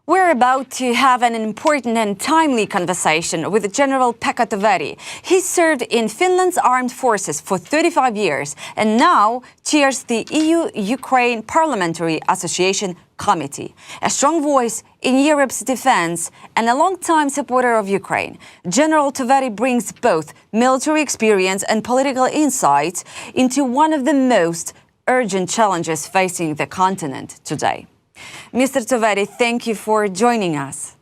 We're about to have an important and timely conversation with General Pekka Toveri. He served in Finland's armed forces for 35 years and now chairs the EU-Ukraine Parliamentary Association Committee. A strong voice in Europe's defense and a long-time supporter of Ukraine, General Toveri brings both military experience and political insights into one of the most urgent challenges facing the continent today. Mr. Toveri, thank you for joining us.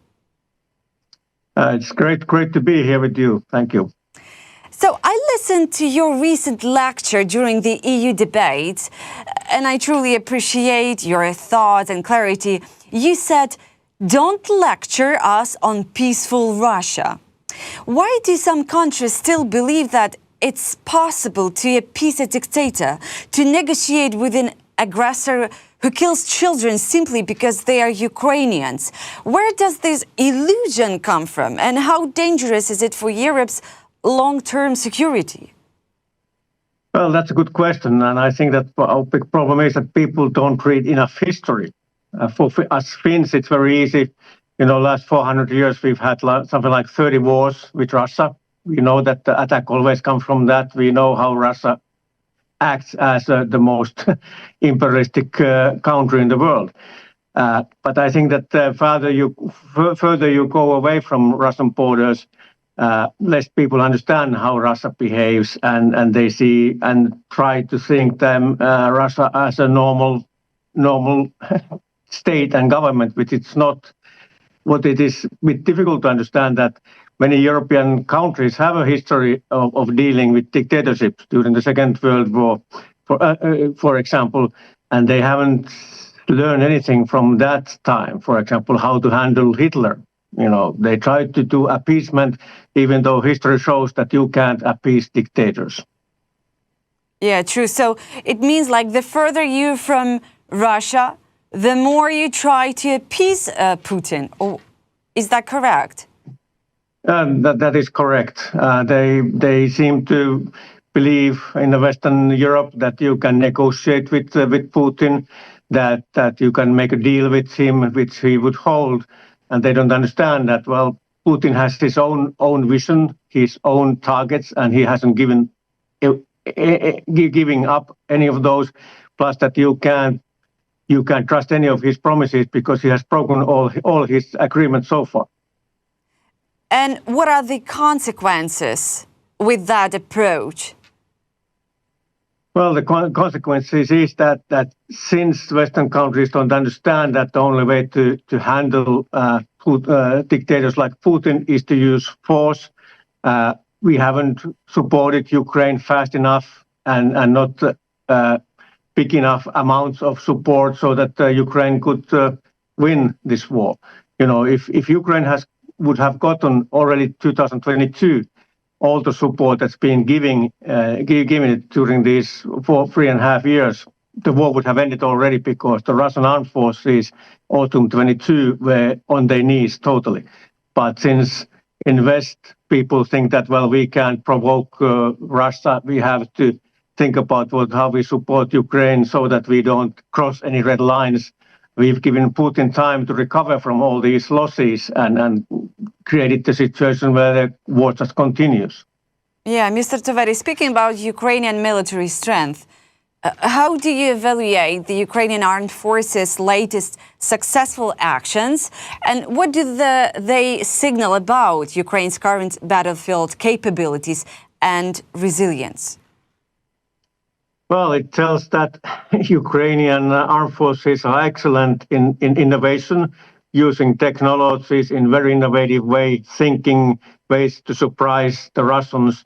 It's great to be here with you. Thank you. So I listened to your recent lecture during the EU debate, and I truly appreciate your thoughts and clarity. You said, "Don't lecture us on peaceful Russia." Why do some countries still believe that it's possible to appease a dictator, to negotiate with an aggressor who kills children simply because they are Ukrainians? Where does this illusion come from, and how dangerous is it for Europe's long-term security? Well, that's a good question, and I think that our big problem is that people don't read enough history. For us Finns, it's very easy. Last 400 years we've had something like 30 wars with Russia. We know that the attack always comes from that. We know how Russia acts as the most imperialistic country in the world. But I think that further you go away from Russian borders, less people understand how Russia behaves, and they see and try to think Russia as a normal state and government, which it's not. What it is a bit difficult to understand that many European countries have a history of dealing with dictatorships during the Second World War, for example, and they haven't learned anything from that time. For example, how to handle Hitler. They tried to do appeasement, even though history shows that you can't appease dictators. Yeah, true. So it means like the further you're from Russia, the more you try to appease Putin. Or is that correct? That is correct. They seem to believe in the Western Europe that you can negotiate with Putin, that you can make a deal with him which he would hold, and they don't understand that. Well, Putin has his own vision, his own targets, and he hasn't giving up any of those. Plus, that you can't trust any of his promises because he has broken all his agreements so far. And what are the consequences with that approach? Well, the consequences is that since Western countries don't understand that the only way to handle dictators like Putin is to use force, we haven't supported Ukraine fast enough and not big enough amounts of support so that Ukraine could win this war. If Ukraine would have gotten already 2022 all the support that's been given it during these 3.5 years, the war would have ended already because the Russian armed forces autumn 22 were on their knees totally. But since in West people think that, well, we can't provoke Russia, we have to think about how we support Ukraine so that we don't cross any red lines. We've given Putin time to recover from all these losses and created the situation where the war just continues. Yeah, Mr. Toveri, speaking about Ukrainian military strength, how do you evaluate the Ukrainian armed forces' latest successful actions, and what do they signal about Ukraine's current battlefield capabilities and resilience? Well, it tells that Ukrainian armed forces are excellent in innovation, using technologies in very innovative way, thinking ways to surprise the Russians.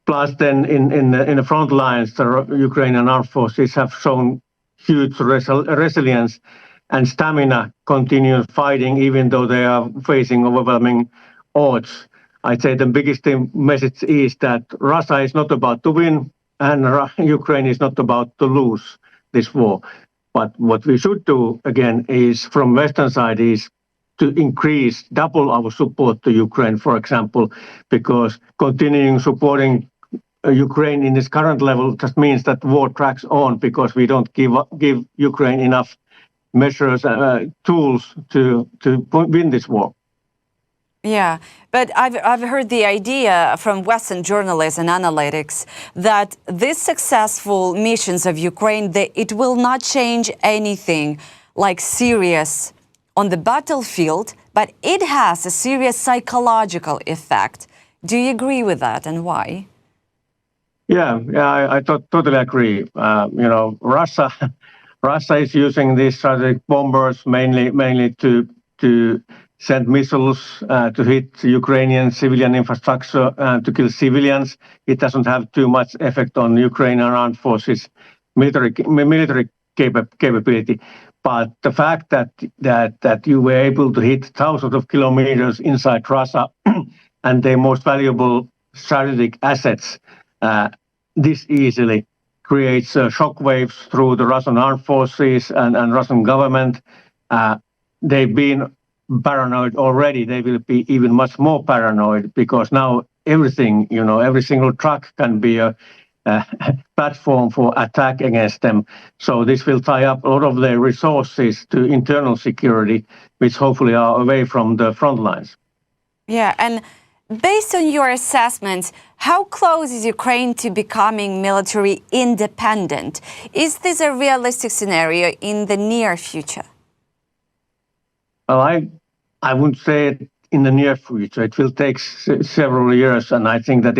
Plus, then in the front lines, the Ukrainian armed forces have shown huge resilience and stamina, continue fighting even though they are facing overwhelming odds. I'd say the biggest message is that Russia is not about to win, and Ukraine is not about to lose this war. But what we should do, again, is from Western side is to double our support to Ukraine, for example, because continuing supporting Ukraine in this current level just means that war tracks on because we don't give Ukraine enough measures, tools to win this war. Yeah, but I've heard the idea from Western journalists and analytics that these successful missions of Ukraine, it will not change anything like serious on the battlefield, but it has a serious psychological effect. Do you agree with that, and why? Yeah, I totally agree. Russia is using these strategic bombers mainly to send missiles to hit Ukrainian civilian infrastructure and to kill civilians. It doesn't have too much effect on Ukrainian armed forces military capability. But the fact that you were able to hit thousands of kilometers inside Russia and their most valuable strategic assets this easily creates shockwaves through the Russian armed forces and Russian government. They've been paranoid already. They will be even much more paranoid because now everything, every single truck can be a platform for attack against them. So this will tie up a lot of their resources to internal security, which hopefully are away from the front lines. Yeah, and based on your assessment, how close is Ukraine to becoming military independent? Is this a realistic scenario in the near future? Well, I wouldn't say it in the near future. It will take several years, and I think that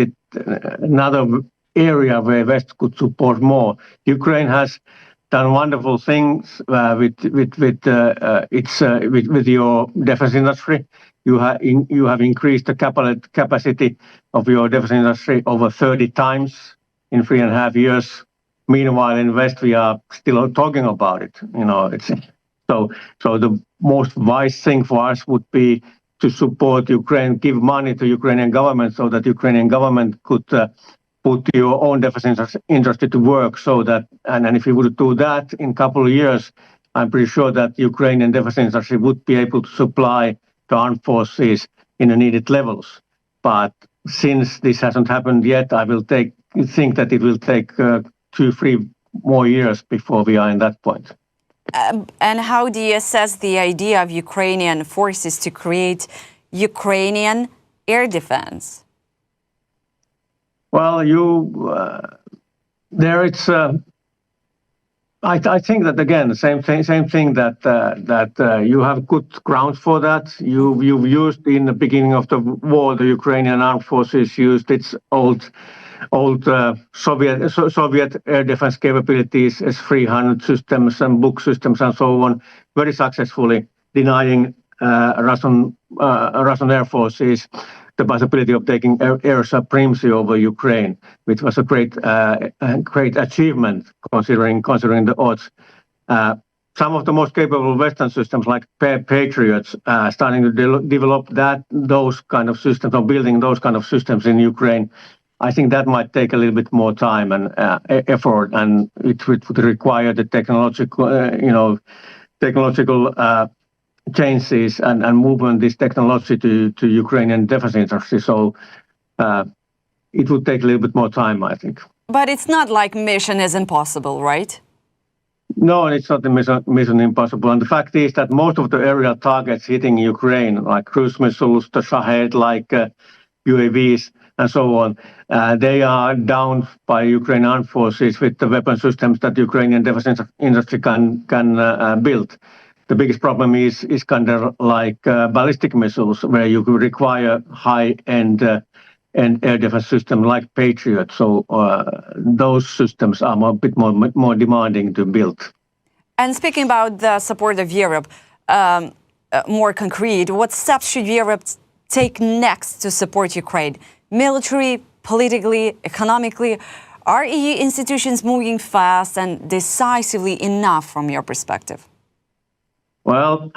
another area where West could support more. Ukraine has done wonderful things with your defense industry. You have increased the capacity of your defense industry over 30 times in 3.5 years. Meanwhile, in West, we are still talking about it. So the most wise thing for us would be to support Ukraine, give money to Ukrainian government so that Ukrainian government could put your own defense industry to work. So that, and if you would do that in a couple of years, I'm pretty sure that Ukrainian defense industry would be able to supply the armed forces in the needed levels. But since this hasn't happened yet, I think that it will take 2-3 more years before we are in that point. And how do you assess the idea of Ukrainian forces to create Ukrainian air defense? Well, I think that again, the same thing that you have good grounds for that. You've used in the beginning of the war, the Ukrainian armed forces used its old Soviet air defense capabilities, S-300 systems and Buk systems and so on, very successfully denying Russian air forces the possibility of taking air supremacy over Ukraine, which was a great achievement considering the odds. Some of the most capable Western systems, like Patriots, starting to develop those kind of systems or building those kind of systems in Ukraine. I think that might take a little bit more time and effort, and it would require the technological changes and movement this technology to Ukrainian defense industry. So it would take a little bit more time, I think. But it's not like mission is impossible, right? No, it's not a mission impossible. And the fact is that most of the aerial targets hitting Ukraine, like cruise missiles, the Shahed, like UAVs, and so on, they are downed by Ukrainian armed forces with the weapon systems that Ukrainian defense industry can build. The biggest problem is kind of like ballistic missiles, where you could require high-end air defense system like Patriot. So those systems are a bit more demanding to build. And speaking about the support of Europe, more concrete, what steps should Europe take next to support Ukraine? Military, politically, economically? Are EU institutions moving fast and decisively enough from your perspective? Well,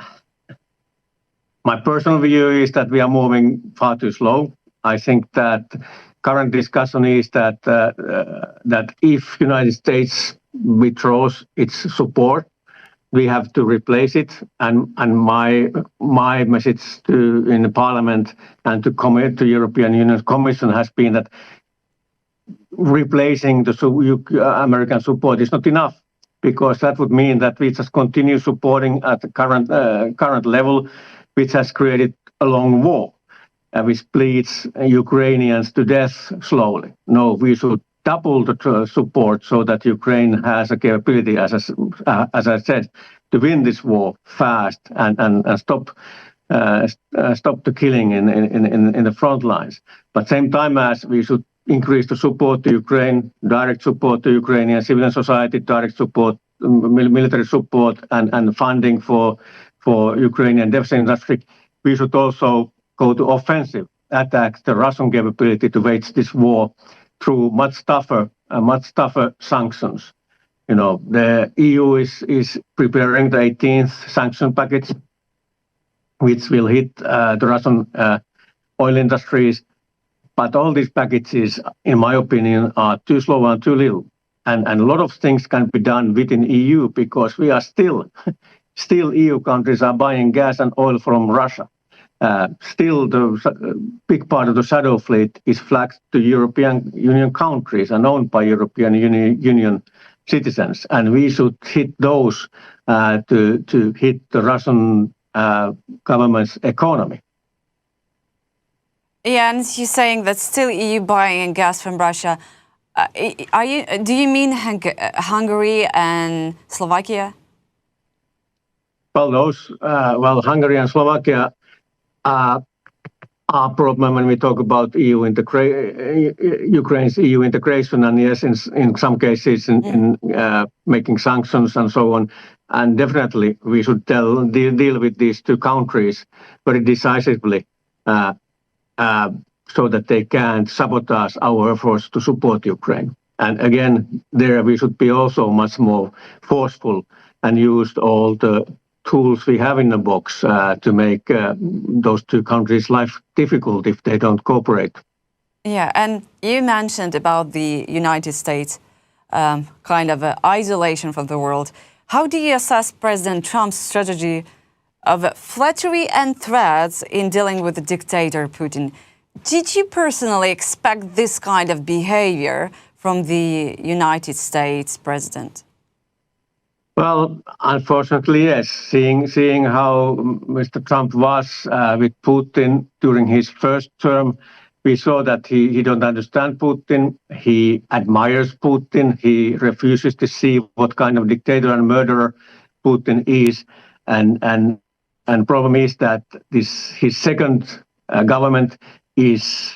my personal view is that we are moving far too slow. I think that current discussion is that if United States withdraws its support, we have to replace it. And my message in the Parliament and to European Union Commission has been that replacing the American support is not enough. because that would mean that we just continue supporting at the current level, which has created a long war, which bleeds Ukrainians to death slowly. No, we should double the support so that Ukraine has a capability, as I said, to win this war fast and stop the killing in the front lines. But same time as we should increase the support to Ukraine, direct support to Ukrainian civilian society, direct support, military support, and funding for Ukrainian defense industry, we should also go to offensive, attack the Russian capability to wage this war through much tougher sanctions. The EU is preparing the 18th sanction package, which will hit the Russian oil industries. But all these packages, in my opinion, are too slow and too little. And a lot of things can be done within EU because we are still EU countries are buying gas and oil from Russia. Still, the big part of the shadow fleet is flagged to European Union countries and owned by European Union citizens. And we should hit those to hit the Russian government's economy. Yeah, and you're saying that still EU buying gas from Russia. Do you mean Hungary and Slovakia? Well, Hungary and Slovakia are a problem when we talk about Ukraine's EU integration, and yes, in some cases in making sanctions and so on. And definitely we should deal with these two countries very decisively, so that they can't sabotage our efforts to support Ukraine. And again, there we should be also much more forceful and use all the tools we have in the box to make those two countries' life difficult if they don't cooperate. Yeah, and you mentioned about the United States kind of isolation from the world. How do you assess President Trump's strategy of flattery and threats in dealing with the dictator Putin? Did you personally expect this kind of behavior from the United States president? Well, unfortunately, yes. Seeing how Mr. Trump was with Putin during his first term, we saw that he don't understand Putin. He admires Putin. He refuses to see what kind of dictator and murderer Putin is. And problem is that his second government is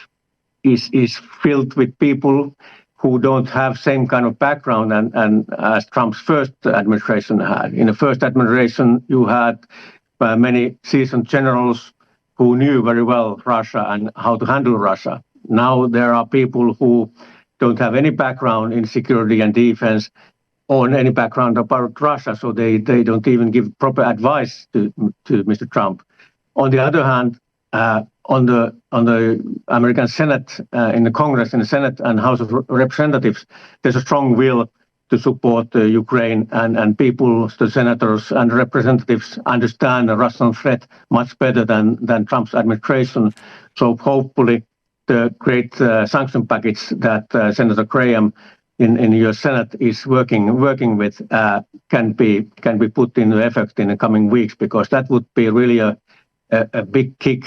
filled with people who don't have same kind of background and as Trump's first administration had. In the first administration, you had many seasoned generals who knew very well Russia and how to handle Russia. Now there are people who don't have any background in security and defense or any background about Russia, so they don't even give proper advice to Mr. Trump. On the other hand, on the American Senate, in the Congress, in the Senate and House of Representatives, there's a strong will to support Ukraine, and people, the senators and representatives, understand the Russian threat much better than Trump's administration. So hopefully, the great sanction package that Senator Graham in the U.S. Senate is working with can be put into effect in the coming weeks, because that would be really a big kick